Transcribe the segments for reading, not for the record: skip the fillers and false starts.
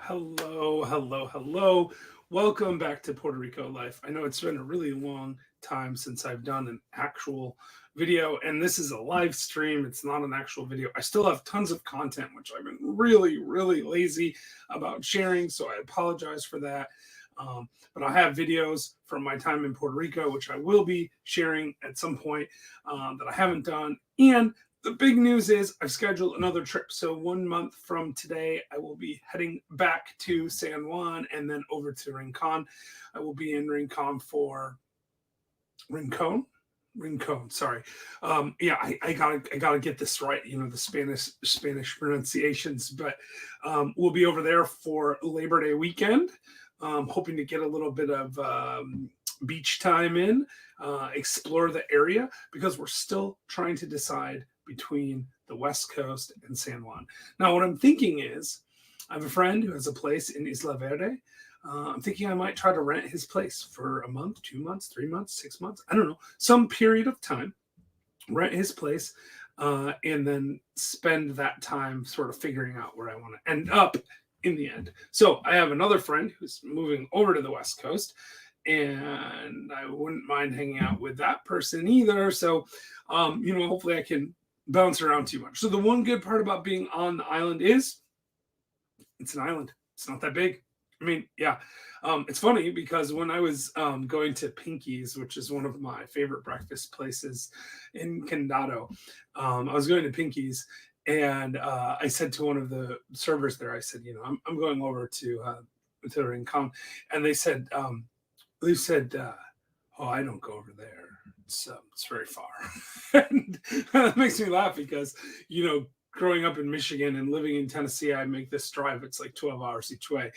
Hello. Welcome back to Puerto Rico Life. I know it's been a really long time since I've done an actual video, and this is a live stream. It's not an actual video. I still have tons of content, which I've been really lazy about sharing, so I apologize for that. But I have videos from my time in Puerto Rico, which I will be sharing at some point that I haven't done. And the big news is I've scheduled another trip. So 1 month from today, I will be heading back to San Juan and then over to Rincon. I will be in Rincon for Rincon. Sorry. I gotta get this right. You know, the Spanish pronunciations, but we'll be over there for Labor Day weekend. Hoping to get a little bit of beach time in, explore the area, because we're still trying to decide between the West Coast and San Juan. Now, what I'm thinking is, I have a friend who has a place in Isla Verde. I'm thinking I might try to rent his place for a month, 2 months, 3 months, 6 months. I don't know, some period of time, rent his place, and then spend that time sort of figuring out where I want to end up in the end. So I have another friend who's moving over to the West Coast, and I wouldn't mind hanging out with that person either. So, hopefully I can bounce around too much. So the one good part about being on the island is it's an island. It's not that big. I mean, yeah. It's funny because when I was going to Pinky's, which is one of my favorite breakfast places in Condado, I was going to Pinky's, and I said to one of the servers there, I said, I'm going over to Rincon, and they said, oh, I don't go over there. It's very far. And that makes me laugh because, growing up in Michigan and living in Tennessee, I make this drive. It's like 12 hours each way,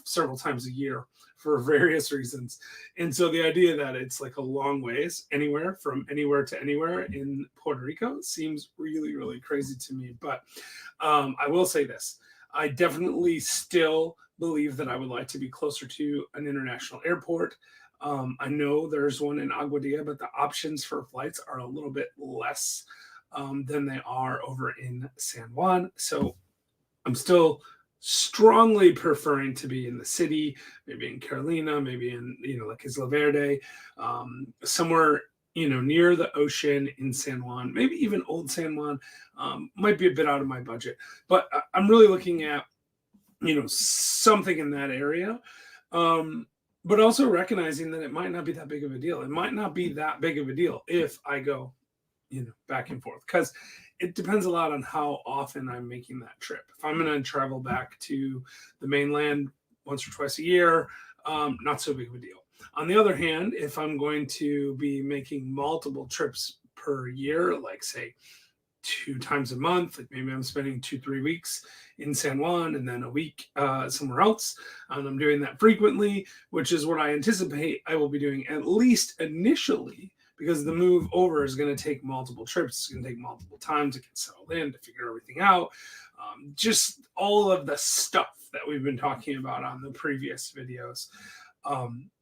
several times a year for various reasons. And so the idea that it's like a long ways from anywhere to anywhere in Puerto Rico seems really crazy to me. But I will say this. I definitely still believe that I would like to be closer to an international airport. I know there's one in Aguadilla, but the options for flights are a little bit less than they are over in San Juan. So I'm still strongly preferring to be in the city, maybe in Carolina, maybe in, like Isla Verde, somewhere, near the ocean in San Juan, maybe even Old San Juan. Might be a bit out of my budget, but I'm really looking at, something in that area. But also recognizing that it might not be that big of a deal. It might not be that big of a deal if I go, back and forth, because it depends a lot on how often I'm making that trip. If I'm going to travel back to the mainland once or twice a year, not so big of a deal. On the other hand, if I'm going to be making multiple trips per year, like say 2 times a month, like maybe I'm spending 2-3 weeks in San Juan and then a week somewhere else, and I'm doing that frequently, which is what I anticipate I will be doing at least initially, because the move over is going to take multiple trips. It's going to take multiple time to get settled in, to figure everything out. Just all of the stuff that we've been talking about on the previous videos.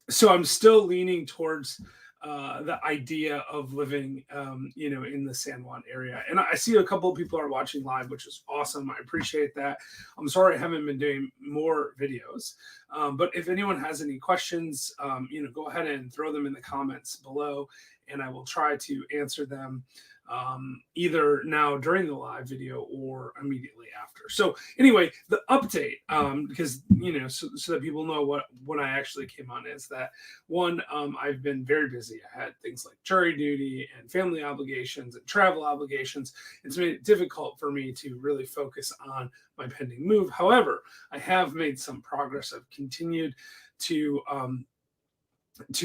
So I'm still leaning towards the idea of living, in the San Juan area. And I see a couple of people are watching live, which is awesome. I appreciate that. I'm sorry I haven't been doing more videos. But if anyone has any questions, go ahead and throw them in the comments below, and I will try to answer them either now during the live video or immediately after. So anyway, the update, because, so that people know what I actually came on, is that one, I've been very busy. I had things like jury duty and family obligations and travel obligations. It's made it difficult for me to really focus on my pending move. However, I have made some progress. I've continued to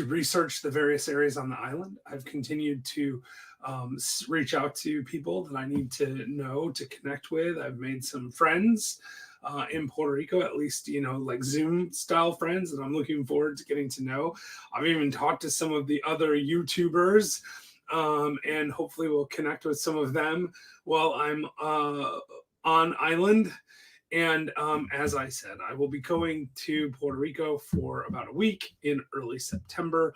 research the various areas on the island. I've continued to reach out to people that I need to know, to connect with. I've made some friends in Puerto Rico, at least, like Zoom style friends that I'm looking forward to getting to know. I've even talked to some of the other YouTubers, and hopefully we'll connect with some of them while I'm on island. And as I said, I will be going to Puerto Rico for about a week in early September.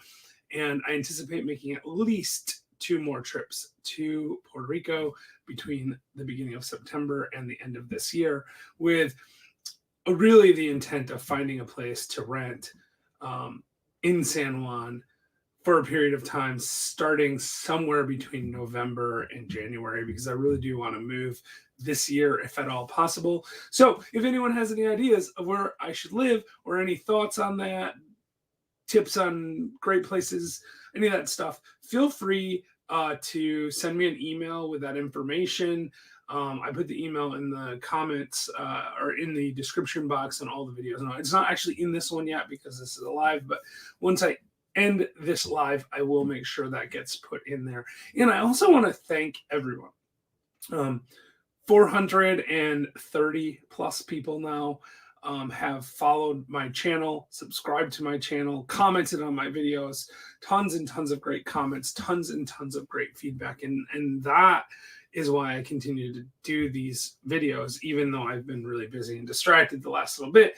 And I anticipate making at least 2 more trips to Puerto Rico between the beginning of September and the end of this year, with really the intent of finding a place to rent in San Juan for a period of time, starting somewhere between November and January, because I really do want to move this year, if at all possible. So if anyone has any ideas of where I should live or any thoughts on that, tips on great places, any of that stuff, feel free to send me an email with that information. I put the email in the comments or in the description box on all the videos. No, it's not actually in this one yet because this is a live, but once I end this live, I will make sure that gets put in there. And I also want to thank everyone. 430 plus people now have followed my channel, subscribed to my channel, commented on my videos, tons and tons of great comments, tons and tons of great feedback. And that is why I continue to do these videos, even though I've been really busy and distracted the last little bit.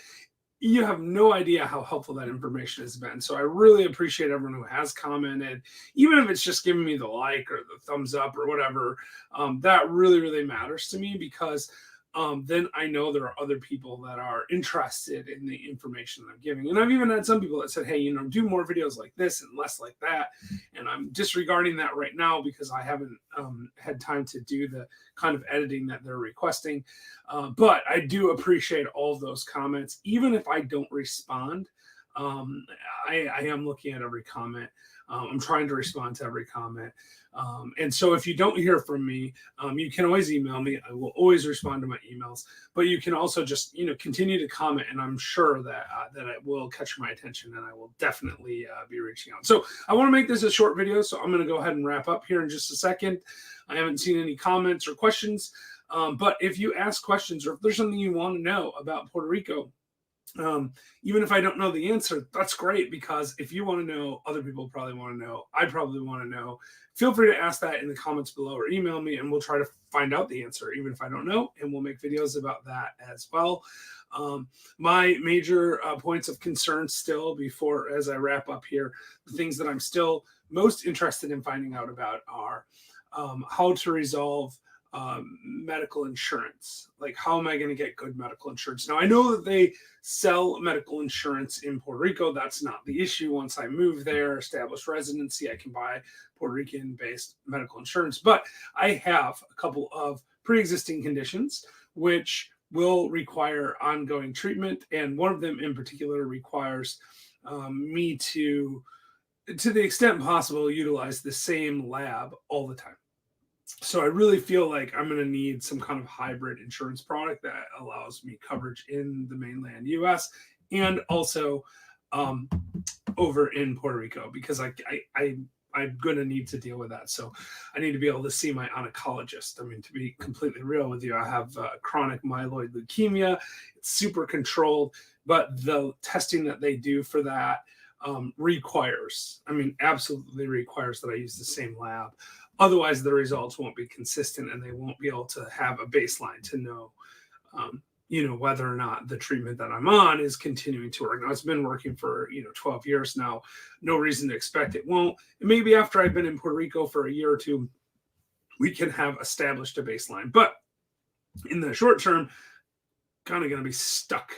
You have no idea how helpful that information has been. So I really appreciate everyone who has commented, even if it's just giving me the like or the thumbs up or whatever. That really, really matters to me, because then I know there are other people that are interested in the information that I'm giving. And I've even had some people that said, hey, do more videos like this and less like that. And I'm disregarding that right now because I haven't had time to do the kind of editing that they're requesting. But I do appreciate all of those comments. Even if I don't respond, I am looking at every comment. I'm trying to respond to every comment. And so if you don't hear from me, you can always email me. I will always respond to my emails, but you can also just, continue to comment, and I'm sure that it will catch my attention, and I will definitely be reaching out. So I want to make this a short video, so I'm going to go ahead and wrap up here in just a second. I haven't seen any comments or questions, but if you ask questions, or if there's something you want to know about Puerto Rico, even if I don't know the answer, that's great, because if you want to know, other people probably want to know. I probably want to know. Feel free to ask that in the comments below or email me, and we'll try to find out the answer, even if I don't know, and we'll make videos about that as well. My major points of concern still, before as I wrap up here, the things that I'm still most interested in finding out about are how to resolve medical insurance. Like, how am I going to get good medical insurance? Now, I know that they sell medical insurance in Puerto Rico. That's not the issue. Once I move there, establish residency, I can buy Puerto Rican-based medical insurance. But I have a couple of pre-existing conditions which will require ongoing treatment, and one of them in particular requires me to the extent possible, utilize the same lab all the time. So I really feel like I'm going to need some kind of hybrid insurance product that allows me coverage in the mainland US and also over in Puerto Rico, because I'm going to need to deal with that. So I need to be able to see my oncologist. I mean, to be completely real with you, I have chronic myeloid leukemia. It's super controlled, but the testing that they do for that absolutely requires that I use the same lab. Otherwise, the results won't be consistent, and they won't be able to have a baseline to know, whether or not the treatment that I'm on is continuing to work. Now, it's been working for, 12 years now. No reason to expect it won't. And maybe after I've been in Puerto Rico for a year or two, we can have established a baseline. But in the short term, kind of going to be stuck.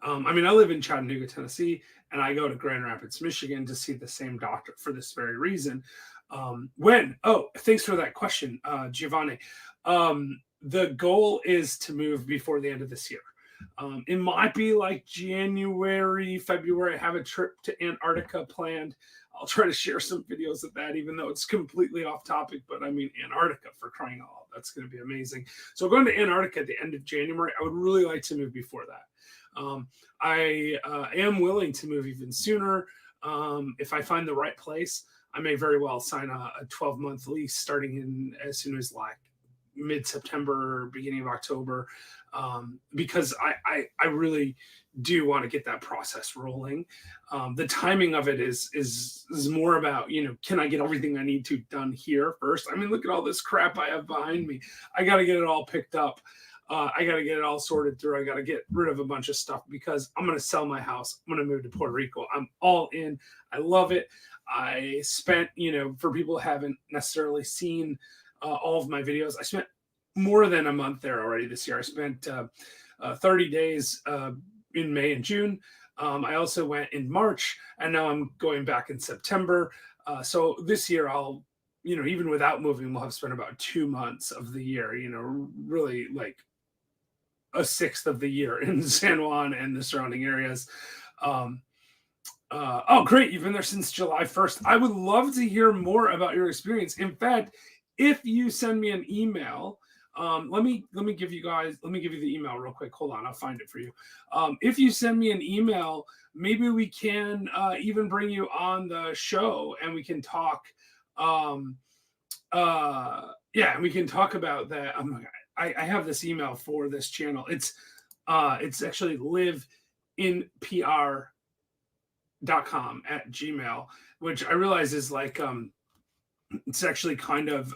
I live in Chattanooga, Tennessee, and I go to Grand Rapids, Michigan to see the same doctor for this very reason. Thanks for that question, Giovanni. The goal is to move before the end of this year. It might be like January, February. I have a trip to Antarctica planned. I'll try to share some videos of that, even though it's completely off topic. But Antarctica, for crying out loud, that's going to be amazing. So going to Antarctica at the end of January, I would really like to move before that. I am willing to move even sooner if I find the right place. I may very well sign a 12-month lease starting in as soon as like mid-September, beginning of October, because I really do want to get that process rolling. The timing of it is more about, can I get everything I need to done here first? Look at all this crap I have behind me. I got to get it all picked up. I got to get it all sorted through. I got to get rid of a bunch of stuff because I'm going to sell my house. I'm going to move to Puerto Rico. I'm all in. I love it. I spent, for people who haven't necessarily seen all of my videos, I spent more than a month there already this year. I spent 30 days in May and June. I also went in March, and now I'm going back in September. So this year I'll, even without moving, we'll have spent about 2 months of the year, really like a sixth of the year in San Juan and the surrounding areas. Um, oh, great. You've been there since July 1st. I would love to hear more about your experience. In fact, if you send me an email, let me give you the email real quick. Hold on, I'll find it for you. If you send me an email, maybe we can even bring you on the show and we can talk. Yeah, we can talk about that. I have this email for this channel. It's actually liveinpr.com@gmail, which I realize is like it's actually kind of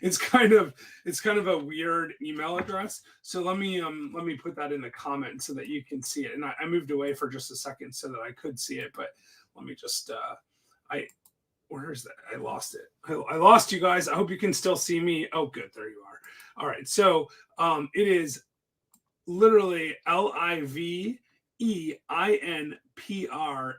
it's kind of a weird email address. So let me put that in the comments so that you can see it. And I moved away for just a second so that I could see it, but let me just where is that? I lost it. I lost you guys. I hope you can still see me. Oh, good. There you are. All right. So it is literally LIVEINPR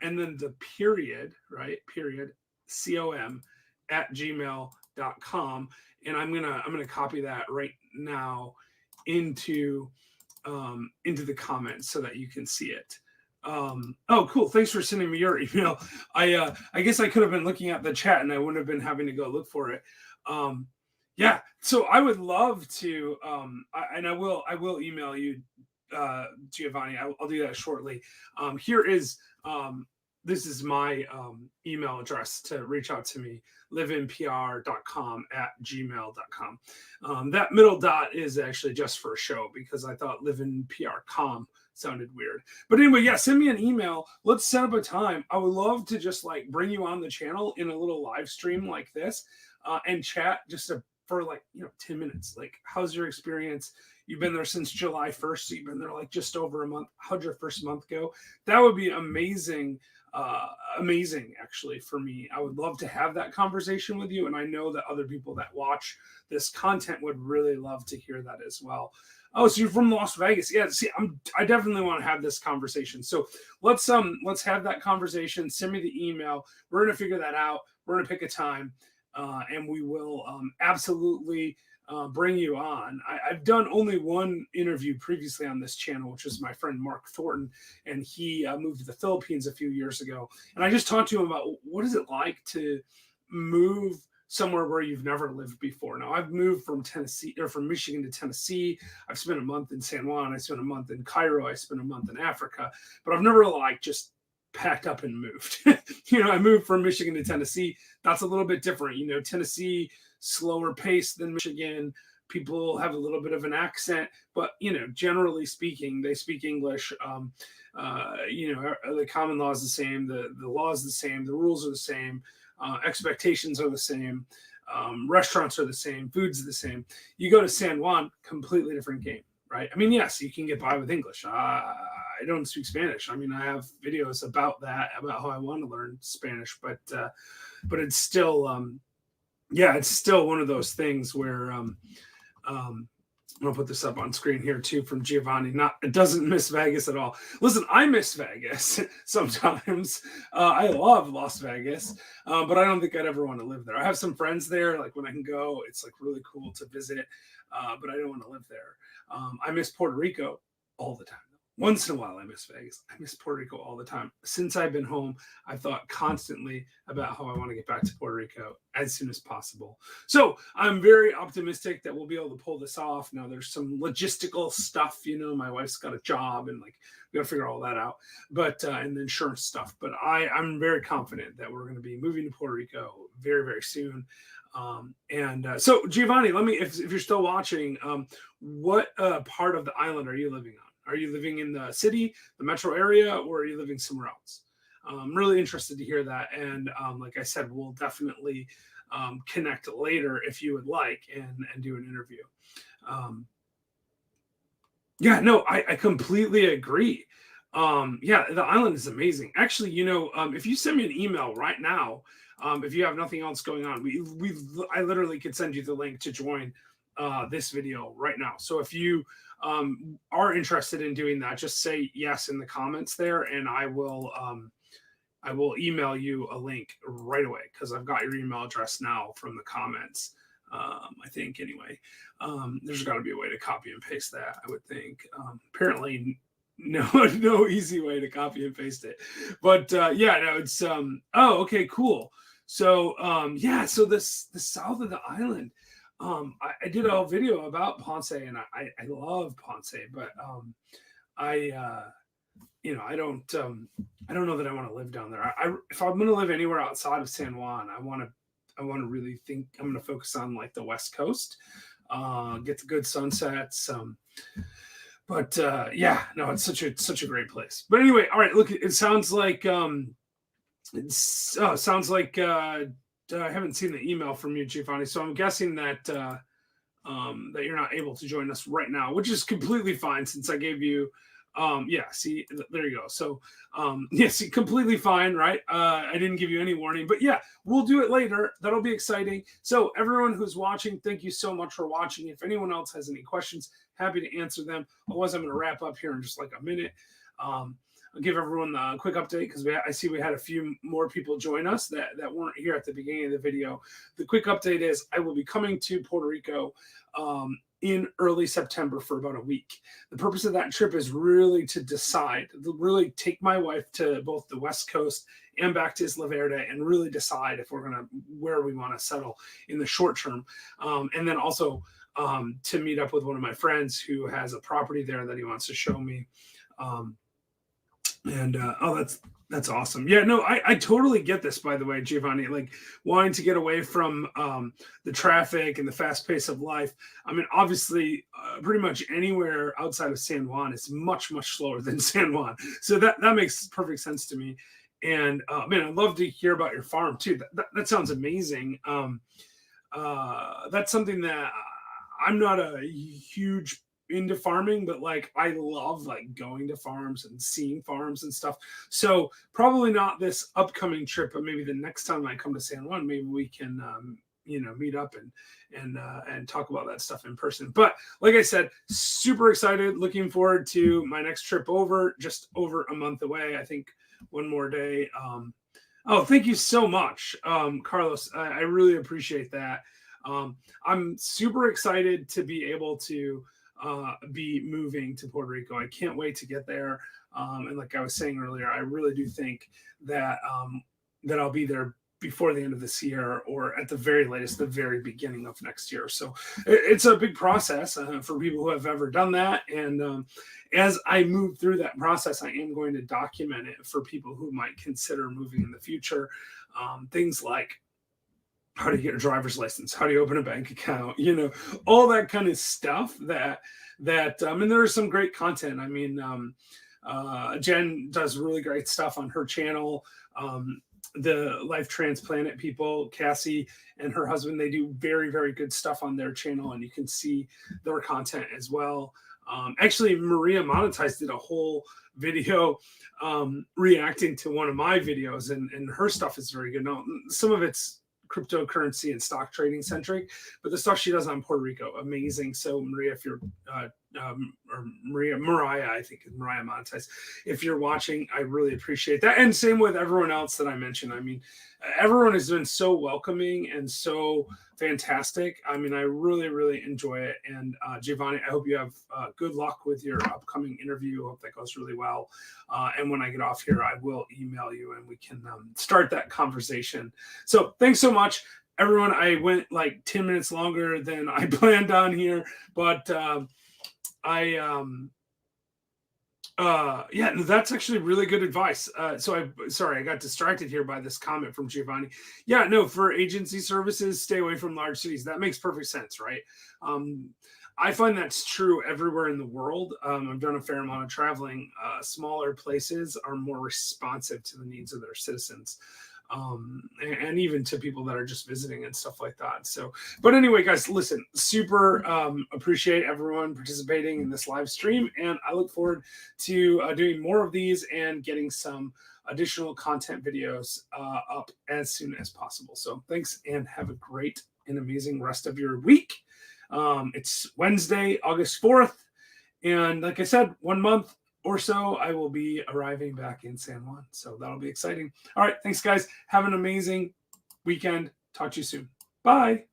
and then the period, right? Period. COM@gmail.com. And I'm gonna copy that right now into the comments so that you can see it. Oh, cool. Thanks for sending me your email. I guess I could have been looking at the chat and I wouldn't have been having to go look for it. Yeah. So I would love to, I will email you, Giovanni. I'll do that shortly. This is my email address to reach out to me, liveinpr.com@gmail.com. That middle dot is actually just for a show because I thought liveinpr.com sounded weird. But anyway, yeah, send me an email. Let's set up a time. I would love to just like bring you on the channel in a little live stream like this and chat just for like, 10 minutes. Like, how's your experience? You've been there since July 1st. So you've been there like just over a month. How'd your first month go? That would be amazing. Amazing actually for me. I would love to have that conversation with you. And I know that other people that watch this content would really love to hear that as well. Oh, so you're from Las Vegas. Yeah, see, I definitely want to have this conversation. So let's have that conversation. Send me the email. We're gonna figure that out. We're gonna pick a time, and we will absolutely bring you on. I've done only one interview previously on this channel, which was my friend Mark Thornton, and he moved to the Philippines a few years ago. And I just talked to him about what is it like to move somewhere where you've never lived before. Now, I've moved from Michigan to Tennessee. I've spent a month in San Juan. I spent a month in Cairo. I spent a month in Africa, but I've never like just packed up and moved. I moved from Michigan to Tennessee. That's a little bit different. Tennessee, slower pace than Michigan. People have a little bit of an accent, but generally speaking, they speak English. The common law is the same. The law is the same. The rules are the same. Expectations are the same. Restaurants are the same. Food's the same. You go to San Juan, completely different game, right? I mean, yes, you can get by with English. I don't speak Spanish. I mean, I have videos about how I want to learn Spanish, but it's still, it's still one of those things where I'm gonna put this up on screen here too from Giovanni. It doesn't miss Vegas at all. Listen, I miss Vegas sometimes. I love Las Vegas, but I don't think I'd ever want to live there. I have some friends there. Like when I can go, it's like really cool to visit, but I don't want to live there. I miss Puerto Rico all the time. Once in a while, I miss Vegas. I miss Puerto Rico all the time. Since I've been home, I've thought constantly about how I want to get back to Puerto Rico as soon as possible. So I'm very optimistic that we'll be able to pull this off. Now, there's some logistical stuff. My wife's got a job and like we got to figure all that out. But and the insurance stuff. But I'm very confident that we're going to be moving to Puerto Rico very, very soon. So Giovanni, if you're still watching, what part of the island are you living on? Are you living in the city, the metro area, or are you living somewhere else? I'm really interested to hear that. And like I said, we'll definitely connect later if you would like and do an interview. I completely agree. The island is amazing. Actually, if you send me an email right now, if you have nothing else going on, I literally could send you the link to join this video right now. So if you are interested in doing that, just say yes in the comments there, and I will email you a link right away, because I've got your email address now from the comments. I think anyway. There's got to be a way to copy and paste that, I would think. Apparently no easy way to copy and paste it. But yeah, no, it's oh, okay, cool. So yeah, so the south of the island. I did a video about Ponce, and I love Ponce, but I I don't know that I want to live down there. If I'm going to live anywhere outside of San Juan, I want to really think I'm going to focus on like the West Coast, get the good sunsets. But yeah, no, it's such a great place. But anyway, all right, look, it sounds like I haven't seen the email from you, Giovanni. So I'm guessing that that you're not able to join us right now, which is completely fine, since I gave you yeah, see, there you go. So yeah, see, completely fine, right? I didn't give you any warning, but yeah, we'll do it later. That'll be exciting. So everyone who's watching, thank you so much for watching. If anyone else has any questions, happy to answer them. Otherwise, I'm going to wrap up here in just like a minute. I'll give everyone a quick update, because I see we had a few more people join us that weren't here at the beginning of the video. The quick update is I will be coming to Puerto Rico in early September for about a week. The purpose of that trip is really to decide, really take my wife to both the West Coast and back to Isla Verde, and really decide if we're gonna where we want to settle in the short term, and then also to meet up with one of my friends who has a property there that he wants to show me. And oh, that's awesome. Yeah, no, I totally get this, by the way, Giovanni, like wanting to get away from the traffic and the fast pace of life. I mean, obviously, pretty much anywhere outside of San Juan is much slower than San Juan. So that makes perfect sense to me. And man, I'd love to hear about your farm too. That sounds amazing. That's something that I'm not a huge into farming, but like I love like going to farms and seeing farms and stuff. So probably not this upcoming trip, but maybe the next time I come to San Juan, maybe we can meet up and talk about that stuff in person. But like I said, super excited, looking forward to my next trip over, just over a month away. I think one more day. Oh, thank you so much, Carlos. I really appreciate that. I'm super excited to be able to be moving to Puerto Rico. I can't wait to get there. And like I was saying earlier, I really do think that that I'll be there before the end of this year, or at the very latest, the very beginning of next year. So it's a big process for people who have ever done that. And as I move through that process, I am going to document it for people who might consider moving in the future. Things like how do you get a driver's license? How do you open a bank account? All that kind of stuff that and there's some great content. I mean, Jen does really great stuff on her channel. The Life Transplanted people, Cassie and her husband, they do very, very good stuff on their channel, and you can see their content as well. Actually, Maria Monetize did a whole video reacting to one of my videos, and her stuff is very good. Now, some of it's cryptocurrency and stock trading centric, but the stuff she does on Puerto Rico, amazing. So Maria, if you're or Mariah, I think Mariah Monetize, if you're watching, I really appreciate that. And same with everyone else that I mentioned. I mean, everyone has been so welcoming and so fantastic. I mean, I really enjoy it. And Giovanni, I hope you have good luck with your upcoming interview. I hope that goes really well. And when I get off here, I will email you and we can start that conversation. So thanks so much, everyone. I went like 10 minutes longer than I planned on here, but yeah, no, that's actually really good advice. Sorry, I got distracted here by this comment from Giovanni. Yeah, no, for agency services, stay away from large cities. That makes perfect sense, right? I find that's true everywhere in the world. I've done a fair amount of traveling. Smaller places are more responsive to the needs of their citizens. And even to people that are just visiting and stuff like that. So, but anyway, guys, listen, super appreciate everyone participating in this live stream, and I look forward to doing more of these and getting some additional content videos up as soon as possible. So thanks, and have a great and amazing rest of your week. It's Wednesday, August 4th. And like I said, 1 month or so, I will be arriving back in San Juan. So that'll be exciting. All right. Thanks, guys. Have an amazing weekend. Talk to you soon. Bye.